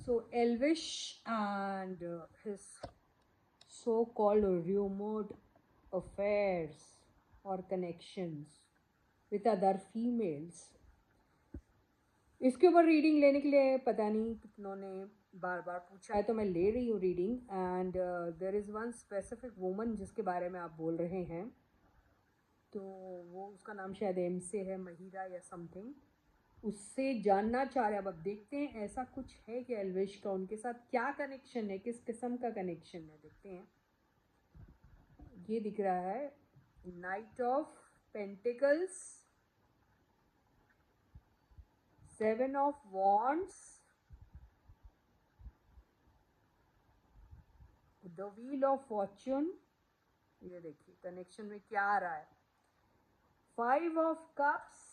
So Elvish and his so-called rumored affairs or connections with other females. इसके ऊपर reading लेने के लिए पता नहीं कितनों ने बार बार पूछा है, तो मैं ले रही हूँ reading. And there is one specific woman जिसके बारे में आप बोल रहे हैं, तो वो उसका नाम शायद एम से है, महिरा या समथिंग. उससे जानना चाह रहे हैं. अब देखते हैं ऐसा कुछ है कि एल्विश का उनके साथ क्या कनेक्शन है, किस किस्म का कनेक्शन है, देखते हैं. ये दिख रहा है night of pentacles, 7 of wands, the wheel of Fortune. ये देखिए कनेक्शन में क्या आ रहा है. 5 ऑफ कप्स,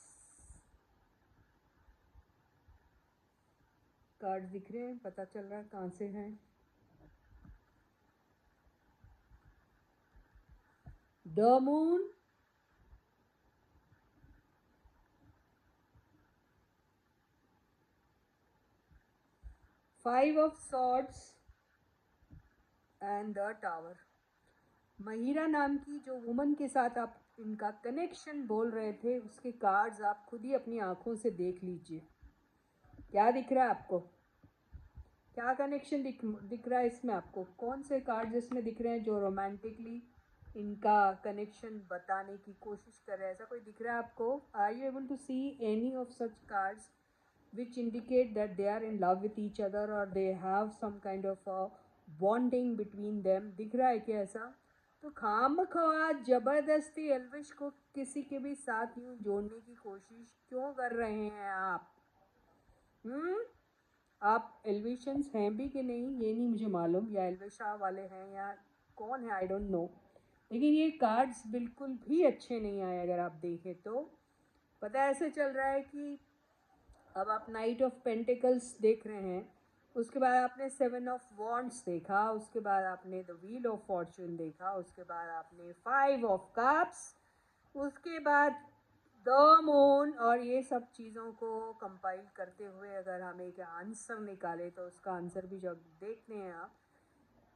कार्ड दिख रहे हैं, पता चल रहा है कहाँ से हैं. The moon, five of swords and the tower. Mahira नाम की जो वुमन के साथ आप इनका कनेक्शन बोल रहे थे, उसके कार्ड्स आप खुद ही अपनी आंखों से देख लीजिए. क्या दिख रहा है आपको, क्या कनेक्शन दिख रहा है इसमें आपको? कौन से कार्ड्स इसमें दिख रहे हैं जो रोमांटिकली इनका कनेक्शन बताने की कोशिश कर रहे हैं? ऐसा कोई दिख रहा है आपको? Are you able to see any of such cards which indicate that they are in love with each other or they have some kind of a bonding between them? दिख रहा है क्या ऐसा? तो खामख्वाह जबरदस्ती एल्विश को किसी के भी साथ यूं जोड़ने की कोशिश क्यों कर रहे हैं आप? आप एल्विशंस हैं भी कि नहीं ये नहीं मुझे मालूम, या एल्विशा वाले हैं या कौन है, आई डोंट नो. लेकिन ये कार्ड्स बिल्कुल भी अच्छे नहीं आए. अगर आप देखें तो पता ऐसे चल रहा है कि अब आप नाइट ऑफ पेंटिकल्स देख रहे हैं, उसके बाद आपने 7 ऑफ वॉन्ड्स देखा, उसके बाद आपने द व्हील ऑफ फॉर्च्यून देखा, उसके बाद आपने 5 ऑफ कप्स, उसके बाद द मून. और ये सब चीज़ों को कंपाइल करते हुए अगर हम एक आंसर निकालें तो उसका आंसर भी जब देखते हैं आप,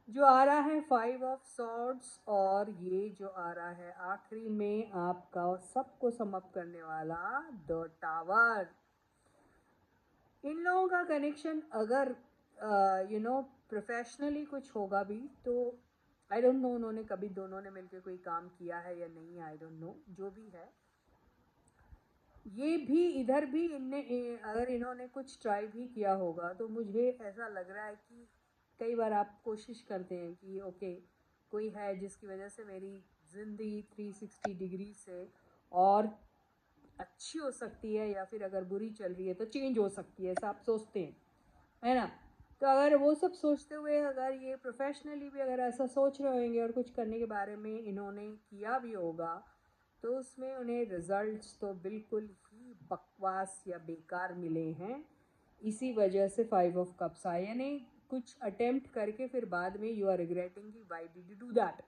जो आ रहा है 5 ऑफ सॉर्ड्स, और ये जो आ रहा है आखिरी में आपका सबको समअप करने वाला द टावर. इन लोगों का कनेक्शन अगर प्रोफेशनली कुछ होगा भी तो आई डोंट नो उन्होंने कभी दोनों ने मिलकर कोई काम किया है या नहीं, आई डोंट नो. जो भी है, ये भी इधर भी अगर इन्होंने कुछ ट्राई भी किया होगा तो मुझे ऐसा लग रहा है कि कई बार आप कोशिश करते हैं कि ओके कोई है जिसकी वजह से मेरी ज़िंदगी 360 डिग्री से और अच्छी हो सकती है, या फिर अगर बुरी चल रही है तो चेंज हो सकती है, ऐसा आप सोचते हैं, है ना? तो अगर वो सब सोचते हुए अगर ये प्रोफेशनली भी अगर ऐसा सोच रहे होंगे और कुछ करने के बारे में इन्होंने किया भी होगा, तो उसमें उन्हें रिजल्ट्स तो बिल्कुल ही बकवास या बेकार मिले हैं. इसी वजह से 5 ऑफ कप्स आए, यानी कुछ अटेम्प्ट करके फिर बाद में यू आर रिग्रेटिंग कि why did you do that,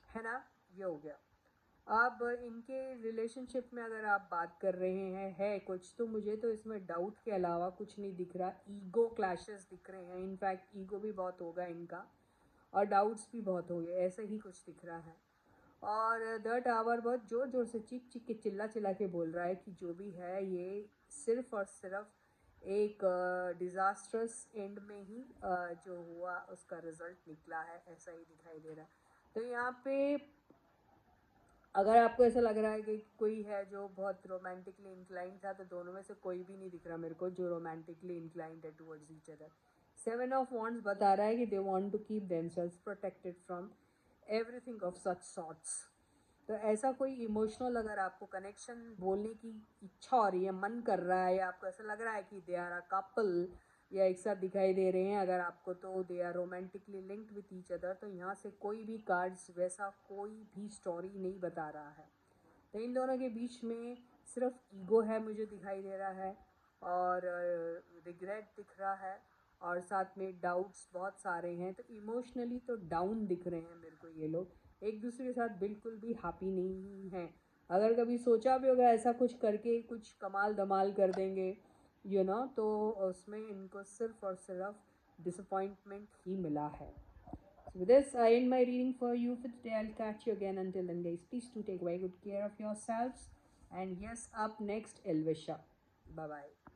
है ना? ये हो गया. अब इनके रिलेशनशिप में अगर आप बात कर रहे हैं है कुछ, तो मुझे तो इसमें डाउट के अलावा कुछ नहीं दिख रहा. ईगो क्लैशेस दिख रहे हैं, इनफैक्ट ईगो भी बहुत होगा इनका और डाउट्स भी बहुत हो गए, ऐसे ही कुछ दिख रहा है. और द टावर बहुत ज़ोर ज़ोर से चीख चीख के चिल्ला चिल्ला के बोल रहा है कि जो भी है ये सिर्फ और सिर्फ एक डिज़ास्ट्रस एंड में ही जो हुआ उसका रिज़ल्ट निकला है, ऐसा ही दिखाई दे रहा है. तो यहाँ पे अगर आपको ऐसा लग रहा है कि कोई है जो बहुत रोमांटिकली इंक्लाइंड था, तो दोनों में से कोई भी नहीं दिख रहा मेरे को जो रोमांटिकली इंक्लाइंड है towards each other. 7 of wands बता रहा है कि they want to keep themselves protected from everything of such sorts. तो ऐसा कोई इमोशनल अगर आपको कनेक्शन बोलने की इच्छा हो रही है, मन कर रहा है, या आपको ऐसा लग रहा है कि दे आर अ कपल या एक साथ दिखाई दे रहे हैं अगर आपको, तो they are romantically linked with each other, तो यहाँ से कोई भी कार्ड्स वैसा कोई भी स्टोरी नहीं बता रहा है. तो इन दोनों के बीच में सिर्फ ईगो है मुझे दिखाई दे रहा है, और रिग्रेट दिख रहा है, और साथ में डाउट्स बहुत सारे हैं. तो इमोशनली तो डाउन दिख रहे हैं मेरे को ये लोग, एक दूसरे के साथ बिल्कुल भी हैप्पी नहीं हैं. अगर कभी सोचा भी होगा ऐसा कुछ करके कुछ कमाल धमाल कर देंगे, तो उसमें इनको सिर्फ और सिर्फ डिसअपॉइंटमेंट ही मिला है. So with this, I end my reading for you for today. I'll catch you again. Until then, guys, please do take very good care of yourselves. And yes, up next, Elvisha. Bye bye.